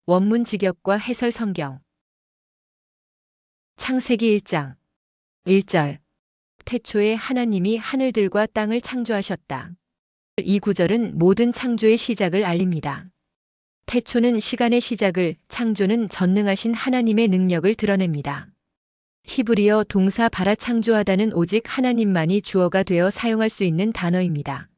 원문 직역과 해설 성경. 창세기 1장 1절. 태초에 하나님이 하늘들과 땅을 창조하셨다. 이 구절은 모든 창조의 시작을 알립니다. 태초는 시간의 시작을, 창조는 전능하신 하나님의 능력을 드러냅니다. 히브리어 동사 바라 창조하다는 오직 하나님만이 주어가 되어 사용할 수 있는 단어입니다.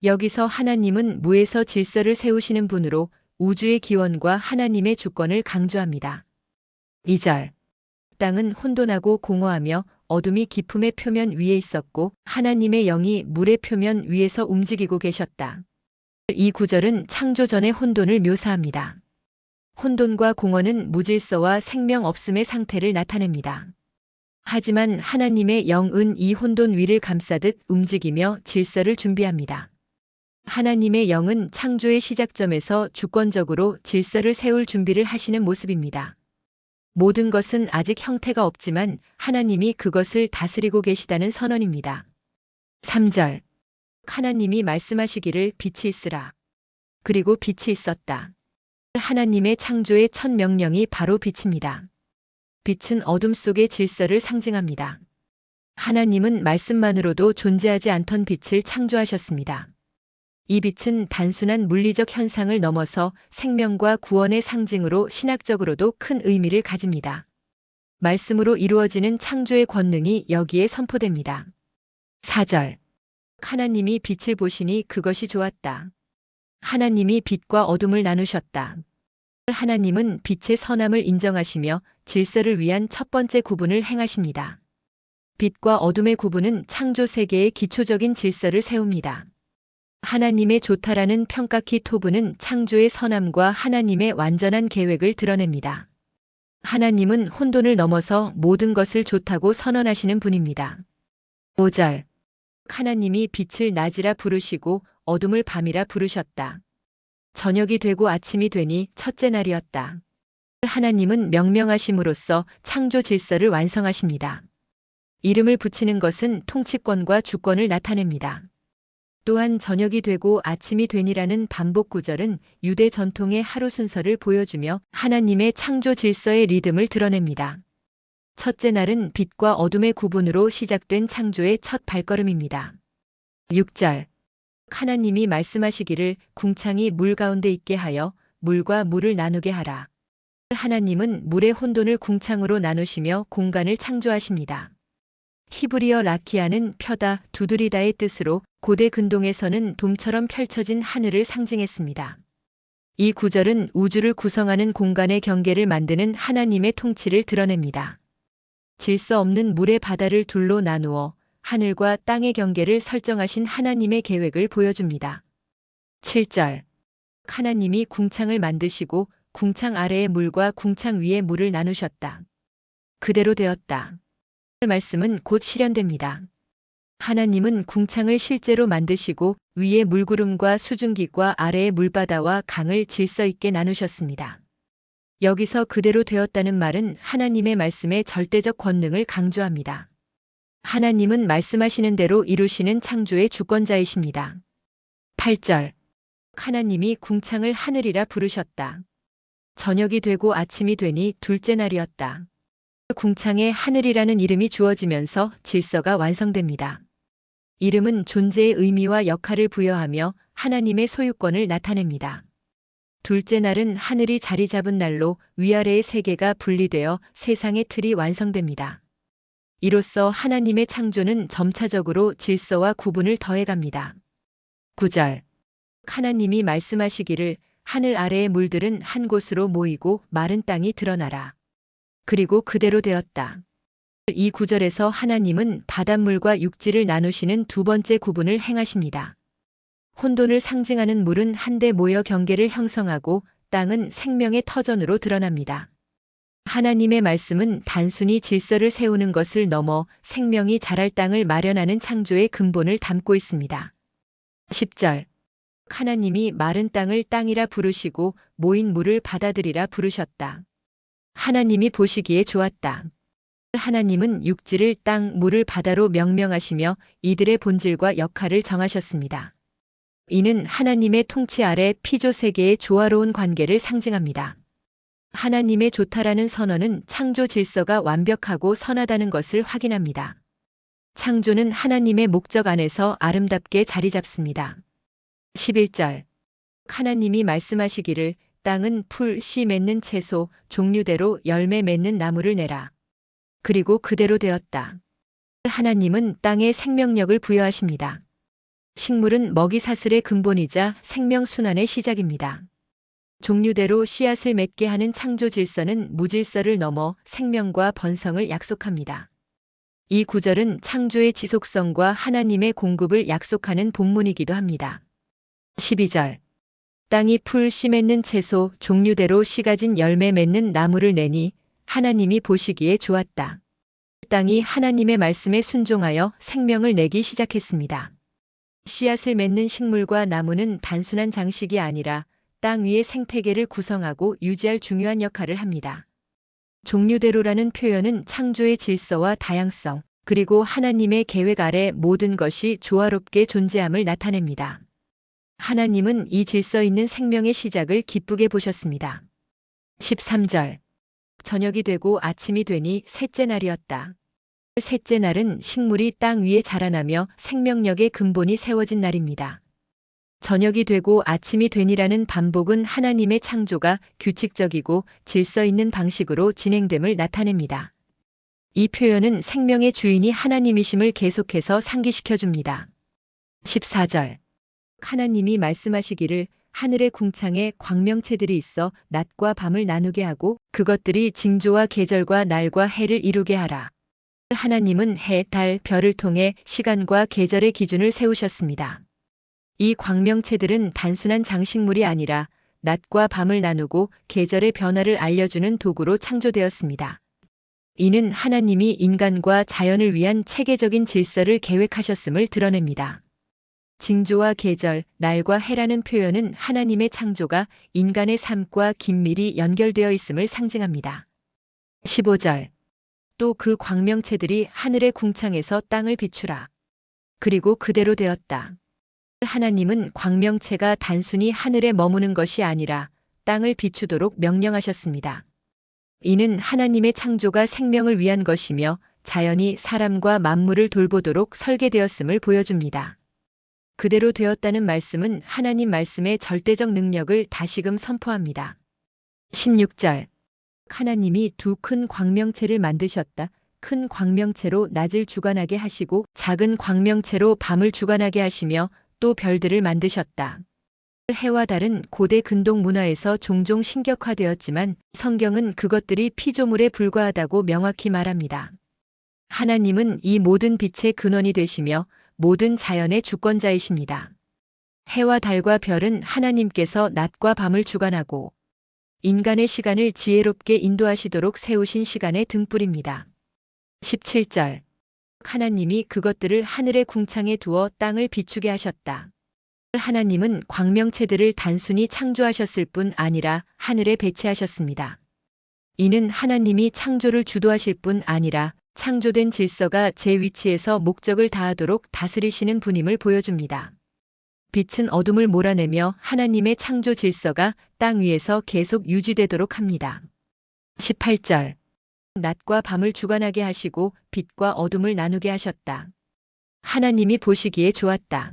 여기서 하나님은 무에서 질서를 세우시는 분으로 우주의 기원과 하나님의 주권을 강조합니다. 2절. 땅은 혼돈하고 공허하며 어둠이 깊음의 표면 위에 있었고 하나님의 영이 물의 표면 위에서 움직이고 계셨다. 이 구절은 창조 전의 혼돈을 묘사합니다. 혼돈과 공허는 무질서와 생명 없음의 상태를 나타냅니다. 하지만 하나님의 영은 이 혼돈 위를 감싸듯 움직이며 질서를 준비합니다. 하나님의 영은 창조의 시작점에서 주권적으로 질서를 세울 준비를 하시는 모습입니다. 모든 것은 아직 형태가 없지만 하나님이 그것을 다스리고 계시다는 선언입니다. 3절. 하나님이 말씀하시기를 빛이 있으라. 그리고 빛이 있었다. 하나님의 창조의 첫 명령이 바로 빛입니다. 빛은 어둠 속의 질서를 상징합니다. 하나님은 말씀만으로도 존재하지 않던 빛을 창조하셨습니다. 이 빛은 단순한 물리적 현상을 넘어서 생명과 구원의 상징으로 신학적으로도 큰 의미를 가집니다. 말씀으로 이루어지는 창조의 권능이 여기에 선포됩니다. 4절. 하나님이 빛을 보시니 그것이 좋았다. 하나님이 빛과 어둠을 나누셨다. 하나님은 빛의 선함을 인정하시며 질서를 위한 첫 번째 구분을 행하십니다. 빛과 어둠의 구분은 창조 세계의 기초적인 질서를 세웁니다. 하나님의 좋다라는 평가키 토브는 창조의 선함과 하나님의 완전한 계획을 드러냅니다. 하나님은 혼돈을 넘어서 모든 것을 좋다고 선언하시는 분입니다. 5절. 하나님이 빛을 낮이라 부르시고 어둠을 밤이라 부르셨다. 저녁이 되고 아침이 되니 첫째 날이었다. 하나님은 명명하심으로써 창조 질서를 완성하십니다. 이름을 붙이는 것은 통치권과 주권을 나타냅니다. 또한 저녁이 되고 아침이 되니라는 반복 구절은 유대 전통의 하루 순서를 보여주며 하나님의 창조 질서의 리듬을 드러냅니다. 첫째 날은 빛과 어둠의 구분으로 시작된 창조의 첫 발걸음입니다. 6절. 하나님이 말씀하시기를 궁창이 물 가운데 있게 하여 물과 물을 나누게 하라. 하나님은 물의 혼돈을 궁창으로 나누시며 공간을 창조하십니다. 히브리어 라키아는 펴다, 두드리다의 뜻으로 고대 근동에서는 돔처럼 펼쳐진 하늘을 상징했습니다. 이 구절은 우주를 구성하는 공간의 경계를 만드는 하나님의 통치를 드러냅니다. 질서 없는 물의 바다를 둘로 나누어 하늘과 땅의 경계를 설정하신 하나님의 계획을 보여줍니다. 7절. 하나님이 궁창을 만드시고 궁창 아래의 물과 궁창 위의 물을 나누셨다. 그대로 되었다. 말씀은 곧 실현됩니다. 하나님은 궁창을 실제로 만드시고 위에 물구름과 수증기과 아래의 물바다와 강을 질서 있게 나누셨습니다. 여기서 그대로 되었다는 말은 하나님의 말씀의 절대적 권능을 강조합니다. 하나님은 말씀하시는 대로 이루시는 창조의 주권자이십니다. 8절. 하나님이 궁창을 하늘이라 부르셨다. 저녁이 되고 아침이 되니 둘째 날이었다. 궁창에 하늘이라는 이름이 주어지면서 질서가 완성됩니다. 이름은 존재의 의미와 역할을 부여하며 하나님의 소유권을 나타냅니다. 둘째 날은 하늘이 자리 잡은 날로 위아래의 세계가 분리되어 세상의 틀이 완성됩니다. 이로써 하나님의 창조는 점차적으로 질서와 구분을 더해갑니다. 9절. 하나님이 말씀하시기를 하늘 아래의 물들은 한 곳으로 모이고 마른 땅이 드러나라. 그리고 그대로 되었다. 이 구절에서 하나님은 바닷물과 육지를 나누시는 두 번째 구분을 행하십니다. 혼돈을 상징하는 물은 한데 모여 경계를 형성하고 땅은 생명의 터전으로 드러납니다. 하나님의 말씀은 단순히 질서를 세우는 것을 넘어 생명이 자랄 땅을 마련하는 창조의 근본을 담고 있습니다. 10절. 하나님이 마른 땅을 땅이라 부르시고 모인 물을 바다들이라 부르셨다. 하나님이 보시기에 좋았다. 하나님은 육지를 땅, 물을 바다로 명명하시며 이들의 본질과 역할을 정하셨습니다. 이는 하나님의 통치 아래 피조 세계의 조화로운 관계를 상징합니다. 하나님의 좋다라는 선언은 창조 질서가 완벽하고 선하다는 것을 확인합니다. 창조는 하나님의 목적 안에서 아름답게 자리 잡습니다. 11절. 하나님이 말씀하시기를 땅은 풀, 씨 맺는 채소, 종류대로 열매 맺는 나무를 내라. 그리고 그대로 되었다. 하나님은 땅에 생명력을 부여하십니다. 식물은 먹이 사슬의 근본이자 생명 순환의 시작입니다. 종류대로 씨앗을 맺게 하는 창조 질서는 무질서를 넘어 생명과 번성을 약속합니다. 이 구절은 창조의 지속성과 하나님의 공급을 약속하는 본문이기도 합니다. 12절. 땅이 풀, 씨 맺는 채소, 종류대로 씨 가진 열매 맺는 나무를 내니 하나님이 보시기에 좋았다. 땅이 하나님의 말씀에 순종하여 생명을 내기 시작했습니다. 씨앗을 맺는 식물과 나무는 단순한 장식이 아니라 땅 위의 생태계를 구성하고 유지할 중요한 역할을 합니다. 종류대로라는 표현은 창조의 질서와 다양성, 그리고 하나님의 계획 아래 모든 것이 조화롭게 존재함을 나타냅니다. 하나님은 이 질서 있는 생명의 시작을 기쁘게 보셨습니다. 13절. 저녁이 되고 아침이 되니 셋째 날이었다. 셋째 날은 식물이 땅 위에 자라나며 생명력의 근본이 세워진 날입니다. 저녁이 되고 아침이 되니라는 반복은 하나님의 창조가 규칙적이고 질서 있는 방식으로 진행됨을 나타냅니다. 이 표현은 생명의 주인이 하나님이심을 계속해서 상기시켜 줍니다. 14절. 하나님이 말씀하시기를 하늘의 궁창에 광명체들이 있어 낮과 밤을 나누게 하고 그것들이 징조와 계절과 날과 해를 이루게 하라. 하나님은 해, 달, 별을 통해 시간과 계절의 기준을 세우셨습니다. 이 광명체들은 단순한 장식물이 아니라 낮과 밤을 나누고 계절의 변화를 알려주는 도구로 창조되었습니다. 이는 하나님이 인간과 자연을 위한 체계적인 질서를 계획하셨음을 드러냅니다. 징조와 계절, 날과 해라는 표현은 하나님의 창조가 인간의 삶과 긴밀히 연결되어 있음을 상징합니다. 15절. 또 그 광명체들이 하늘의 궁창에서 땅을 비추라. 그리고 그대로 되었다. 하나님은 광명체가 단순히 하늘에 머무는 것이 아니라 땅을 비추도록 명령하셨습니다. 이는 하나님의 창조가 생명을 위한 것이며 자연이 사람과 만물을 돌보도록 설계되었음을 보여줍니다. 그대로 되었다는 말씀은 하나님 말씀의 절대적 능력을 다시금 선포합니다. 16절. 하나님이 두 큰 광명체를 만드셨다. 큰 광명체로 낮을 주관하게 하시고 작은 광명체로 밤을 주관하게 하시며 또 별들을 만드셨다. 해와 달은 고대 근동 문화에서 종종 신격화되었지만 성경은 그것들이 피조물에 불과하다고 명확히 말합니다. 하나님은 이 모든 빛의 근원이 되시며 모든 자연의 주권자이십니다. 해와 달과 별은 하나님께서 낮과 밤을 주관하고 인간의 시간을 지혜롭게 인도하시도록 세우신 시간의 등불입니다. 17절. 하나님이 그것들을 하늘의 궁창에 두어 땅을 비추게 하셨다. 하나님은 광명체들을 단순히 창조하셨을 뿐 아니라 하늘에 배치하셨습니다. 이는 하나님이 창조를 주도하실 뿐 아니라 창조된 질서가 제 위치에서 목적을 다하도록 다스리시는 분임을 보여줍니다. 빛은 어둠을 몰아내며 하나님의 창조 질서가 땅 위에서 계속 유지되도록 합니다. 18절. 낮과 밤을 주관하게 하시고 빛과 어둠을 나누게 하셨다. 하나님이 보시기에 좋았다.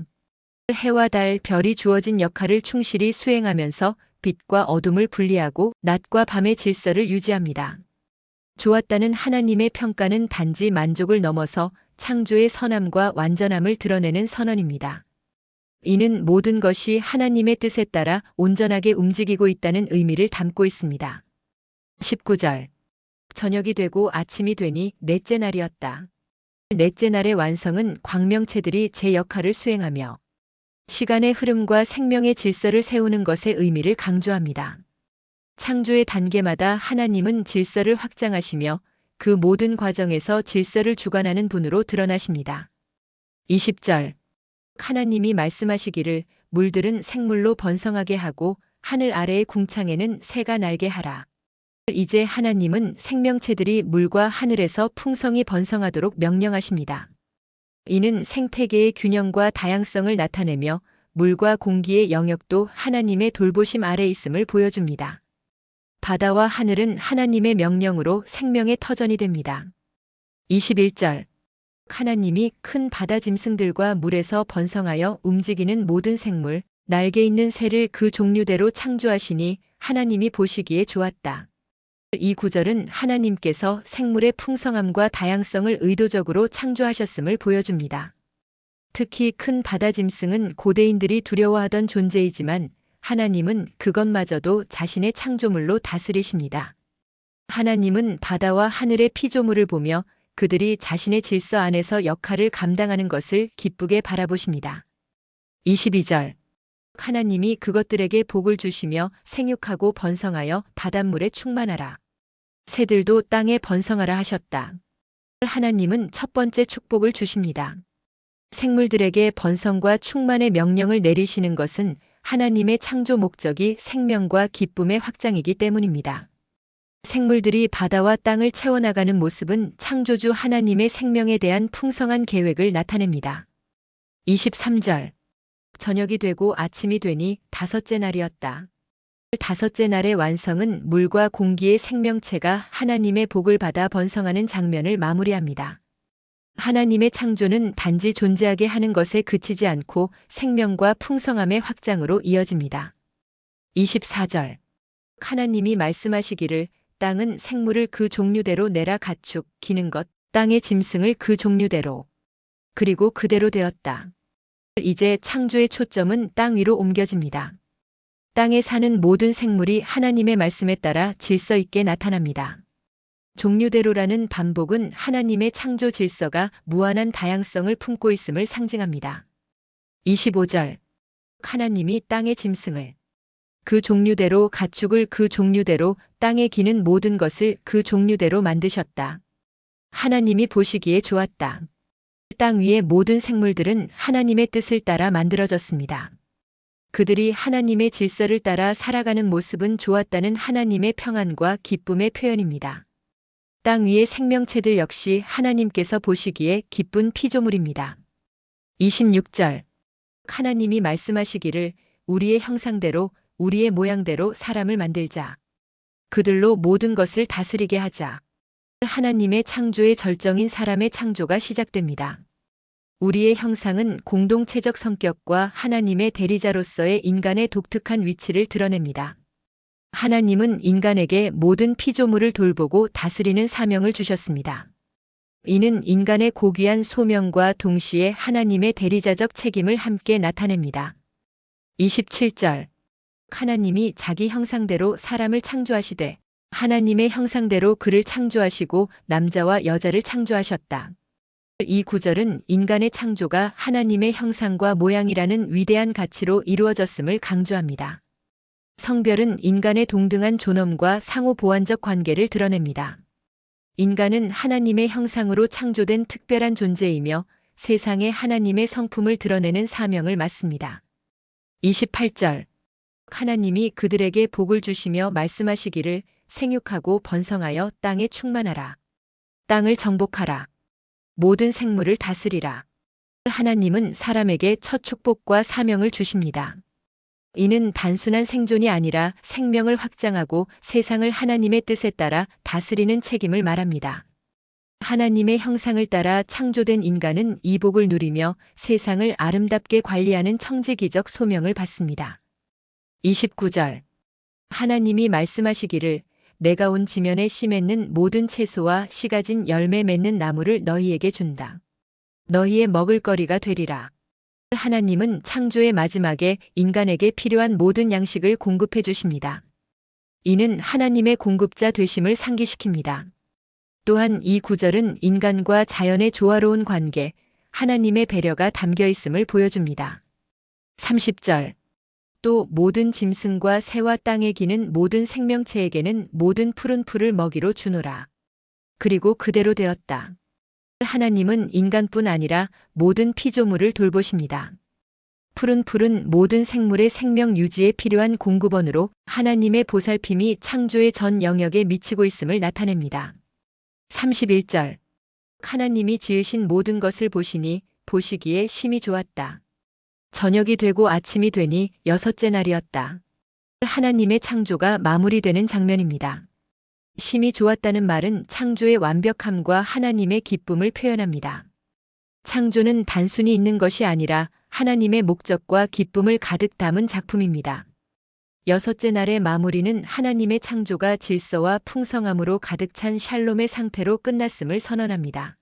해와 달, 별이 주어진 역할을 충실히 수행하면서 빛과 어둠을 분리하고 낮과 밤의 질서를 유지합니다. 좋았다는 하나님의 평가는 단지 만족을 넘어서 창조의 선함과 완전함을 드러내는 선언입니다. 이는 모든 것이 하나님의 뜻에 따라 온전하게 움직이고 있다는 의미를 담고 있습니다. 19절. 저녁이 되고 아침이 되니 넷째 날이었다. 넷째 날의 완성은 광명체들이 제 역할을 수행하며 시간의 흐름과 생명의 질서를 세우는 것의 의미를 강조합니다. 창조의 단계마다 하나님은 질서를 확장하시며 그 모든 과정에서 질서를 주관하는 분으로 드러나십니다. 20절. 하나님이 말씀하시기를 물들은 생물로 번성하게 하고 하늘 아래의 궁창에는 새가 날게 하라. 이제 하나님은 생명체들이 물과 하늘에서 풍성히 번성하도록 명령하십니다. 이는 생태계의 균형과 다양성을 나타내며 물과 공기의 영역도 하나님의 돌보심 아래 있음을 보여줍니다. 바다와 하늘은 하나님의 명령으로 생명의 터전이 됩니다. 21절. 하나님이 큰 바다 짐승들과 물에서 번성하여 움직이는 모든 생물, 날개 있는 새를 그 종류대로 창조하시니 하나님이 보시기에 좋았다. 이 구절은 하나님께서 생물의 풍성함과 다양성을 의도적으로 창조하셨음을 보여줍니다. 특히 큰 바다 짐승은 고대인들이 두려워하던 존재이지만 하나님은 그것마저도 자신의 창조물로 다스리십니다. 하나님은 바다와 하늘의 피조물을 보며 그들이 자신의 질서 안에서 역할을 감당하는 것을 기쁘게 바라보십니다. 22절. 하나님이 그것들에게 복을 주시며 생육하고 번성하여 바닷물에 충만하라. 새들도 땅에 번성하라 하셨다. 하나님은 첫 번째 축복을 주십니다. 생물들에게 번성과 충만의 명령을 내리시는 것은 하나님의 창조 목적이 생명과 기쁨의 확장이기 때문입니다. 생물들이 바다와 땅을 채워나가는 모습은 창조주 하나님의 생명에 대한 풍성한 계획을 나타냅니다. 23절. 저녁이 되고 아침이 되니 다섯째 날이었다. 다섯째 날의 완성은 물과 공기의 생명체가 하나님의 복을 받아 번성하는 장면을 마무리합니다. 하나님의 창조는 단지 존재하게 하는 것에 그치지 않고 생명과 풍성함의 확장으로 이어집니다. 24절. 하나님이 말씀하시기를 땅은 생물을 그 종류대로 내라 가축, 기는 것, 땅의 짐승을 그 종류대로. 그리고 그대로 되었다. 이제 창조의 초점은 땅 위로 옮겨집니다. 땅에 사는 모든 생물이 하나님의 말씀에 따라 질서 있게 나타납니다. 종류대로라는 반복은 하나님의 창조 질서가 무한한 다양성을 품고 있음을 상징합니다. 25절. 하나님이 땅의 짐승을 그 종류대로 가축을 그 종류대로 땅에 기는 모든 것을 그 종류대로 만드셨다. 하나님이 보시기에 좋았다. 땅 위의 모든 생물들은 하나님의 뜻을 따라 만들어졌습니다. 그들이 하나님의 질서를 따라 살아가는 모습은 좋았다는 하나님의 평안과 기쁨의 표현입니다. 땅 위의 생명체들 역시 하나님께서 보시기에 기쁜 피조물입니다. 26절. 하나님이 말씀하시기를 우리의 형상대로 우리의 모양대로 사람을 만들자. 그들로 모든 것을 다스리게 하자. 하나님의 창조의 절정인 사람의 창조가 시작됩니다. 우리의 형상은 공동체적 성격과 하나님의 대리자로서의 인간의 독특한 위치를 드러냅니다. 하나님은 인간에게 모든 피조물을 돌보고 다스리는 사명을 주셨습니다. 이는 인간의 고귀한 소명과 동시에 하나님의 대리자적 책임을 함께 나타냅니다. 27절. 하나님이 자기 형상대로 사람을 창조하시되 하나님의 형상대로 그를 창조하시고 남자와 여자를 창조하셨다. 이 구절은 인간의 창조가 하나님의 형상과 모양이라는 위대한 가치로 이루어졌음을 강조합니다. 성별은 인간의 동등한 존엄과 상호 보완적 관계를 드러냅니다. 인간은 하나님의 형상으로 창조된 특별한 존재이며 세상에 하나님의 성품을 드러내는 사명을 맡습니다. 28절. 하나님이 그들에게 복을 주시며 말씀하시기를 생육하고 번성하여 땅에 충만하라. 땅을 정복하라. 모든 생물을 다스리라. 하나님은 사람에게 첫 축복과 사명을 주십니다. 이는 단순한 생존이 아니라 생명을 확장하고 세상을 하나님의 뜻에 따라 다스리는 책임을 말합니다. 하나님의 형상을 따라 창조된 인간은 이 복을 누리며 세상을 아름답게 관리하는 청지기적 소명을 받습니다. 29절. 하나님이 말씀하시기를 내가 온 지면에 씨 맺는 모든 채소와 씨 가진 열매 맺는 나무를 너희에게 준다. 너희의 먹을거리가 되리라. 하나님은 창조의 마지막에 인간에게 필요한 모든 양식을 공급해 주십니다. 이는 하나님의 공급자 되심을 상기시킵니다. 또한 이 구절은 인간과 자연의 조화로운 관계, 하나님의 배려가 담겨 있음을 보여줍니다. 30절. 또 모든 짐승과 새와 땅에 기는 모든 생명체에게는 모든 푸른 풀을 먹이로 주노라. 그리고 그대로 되었다. 하나님은 인간뿐 아니라 모든 피조물을 돌보십니다. 푸른 풀은 모든 생물의 생명 유지에 필요한 공급원으로 하나님의 보살핌이 창조의 전 영역에 미치고 있음을 나타냅니다. 31절. 하나님이 지으신 모든 것을 보시니 보시기에 심히 좋았다. 저녁이 되고 아침이 되니 여섯째 날이었다. 하나님의 창조가 마무리되는 장면입니다. 심이 좋았다는 말은 창조의 완벽함과 하나님의 기쁨을 표현합니다. 창조는 단순히 있는 것이 아니라 하나님의 목적과 기쁨을 가득 담은 작품입니다. 여섯째 날의 마무리는 하나님의 창조가 질서와 풍성함으로 가득 찬 샬롬의 상태로 끝났음을 선언합니다.